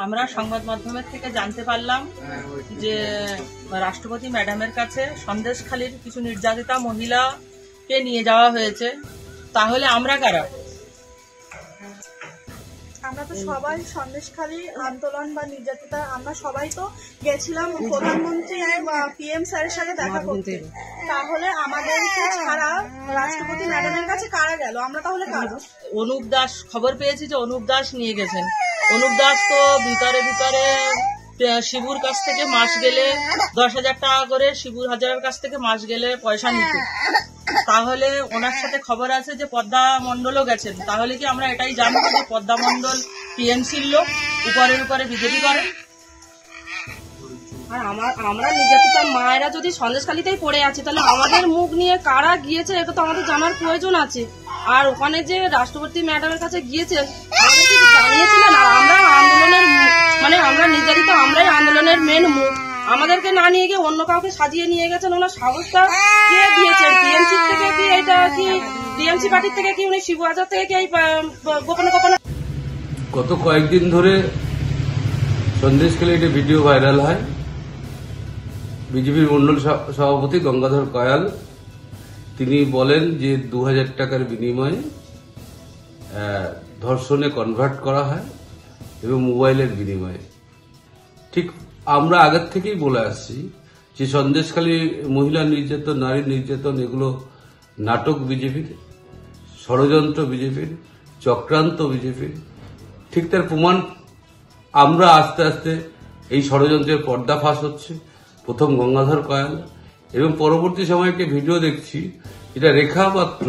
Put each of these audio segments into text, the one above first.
আমরা সংবাদ মাধ্যমের থেকে জানতে পারলাম যে রাষ্ট্রপতি ম্যাডামের কাছে সন্দেশখালীর কিছু নির্যাতিতা মহিলাকে নিয়ে যাওয়া হয়েছে। তাহলে আমরা কারা? আমরা তো সবাই সন্দেশখালী আন্দোলন বা নির্যাতিতা, আমরা সবাই তো গেছিলাম প্রধানমন্ত্রী PM স্যারের সাথে দেখা করতে। তাহলে আমাদেরকে ছাড়া রাষ্ট্রপতি ম্যাডামের কাছে কারা গেল? আমরা তাহলে কারা? অনুপ দাস, খবর পেয়েছি যে অনুপ দাস নিয়ে গেছেন। অনুপ দাস তো ভিতরে শিবুর কাছ থেকে মাস গেলে 10,000 টাকা করে শিবুর হাজারের কাছ থেকে মাস গেলে পয়সা নিত। তাহলে ওনার সাথে খবর আছে যে পদ্মা মন্ডলও গেছেন। তাহলে কি আমরা এটাই জানবো যে পদ্মা মন্ডল টিএমসির লোক, উপরে বিজেপি করে? আর আমরা নির্যাতিত মায়েরা যদি সন্দেশখালীতেই পড়ে আছি, তাহলে আমাদের মুখ নিয়ে কারা গিয়েছে এটা তো আমাদের জানার প্রয়োজন আছে। আর ওখানে যে রাষ্ট্রপতি ম্যাডামের কাছে গিয়েছে আমাদের কি জানিয়েছিলেন? আর আমরা আন্দোলনের আমরা নির্যাতিত, আমরাই আন্দোলনের মেন মুখ। আমাদেরকে না নিয়ে গিয়ে অন্য কাউকে সাজিয়ে নিয়ে গেছেন। ওনার সাহসটা কে দিয়েছেন? টিএমসি থেকে কি এটা কি টিএমসি পার্টির থেকে কি উনি শিবু হাজার থেকে কি গোপনে গত কয়েকদিন ধরে সন্দেশখালী একটা ভিডিও ভাইরাল হয়। বিজেপির মন্ডল সভাপতি গঙ্গাধর কয়াল তিনি বলেন যে 2,000 টাকার বিনিময়ে ধর্ষণে কনভার্ট করা হয় এবং মোবাইলের বিনিময়ে। ঠিক আমরা আগের থেকেই বলে আসছি যে সন্দেশখালী মহিলা নির্যাতন, নারী নির্যাতন এগুলো নাটক বিজেপির, ষড়যন্ত্র বিজেপির, চক্রান্ত বিজেপির। ঠিক তার প্রমাণ আমরা আস্তে আস্তে এই ষড়যন্ত্রের পর্দাফাশ হচ্ছে। প্রথম গঙ্গাধর কয়াল এবং পরবর্তী সময় একটা ভিডিও দেখছি, এটা রেখা পাত্র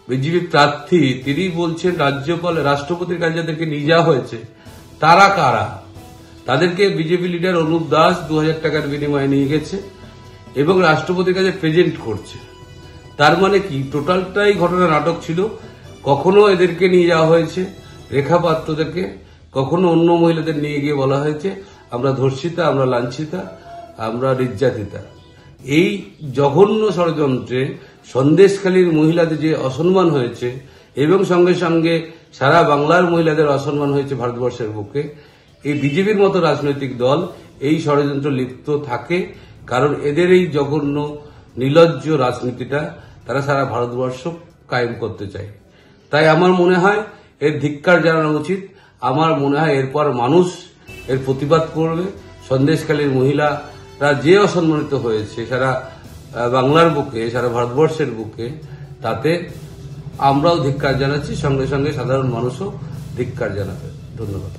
বিজেপি প্রার্থী, তিনি বলছেন রাষ্ট্রপতির কাছে যাদেরকে নিয়ে যাওয়া হয়েছে তারা কারা। তাদেরকে বিজেপি লিডার অনুপ দাস 2,000 টাকার বিনিময়ে নিয়ে গেছে এবং রাষ্ট্রপতির কাছে প্রেজেন্ট করছে। তার মানে কি টোটালটাই ঘটনা নাটক ছিল। কখনো এদেরকে নিয়ে যাওয়া হয়েছে রেখা পাত্রদেরকে, কখনো অন্য মহিলাদের নিয়ে গিয়ে বলা হয়েছে আমরা ধর্ষিতা, আমরা লাঞ্ছিতা, আমরা নির্যাতিতা। এই জঘন্য ষড়যন্ত্রে সন্দেশখালীর মহিলাদের যে অসম্মান হয়েছে এবং সঙ্গে সঙ্গে সারা বাংলার মহিলাদের অসম্মান হয়েছে ভারতবর্ষের বুকে, এই বিজেপির মতো রাজনৈতিক দল এই ষড়যন্ত্র লিপ্ত থাকে। কারণ এদের এই জঘন্য নির্লজ্জ রাজনীতিটা তারা সারা ভারতবর্ষ কায়েম করতে চায়। তাই আমার মনে হয় এর ধিক্কার জানানো উচিত। আমার মনে হয় এরপর মানুষ এর প্রতিবাদ করবে। সন্দেশখালীর মহিলারা যে অসম্মানিত হয়েছে সারা বাংলার বুকে, সারা ভারতবর্ষের বুকে, তাতে আমরাও ধিক্কার জানাচ্ছি, সঙ্গে সঙ্গে সাধারণ মানুষও ধিক্কার জানাবে। ধন্যবাদ।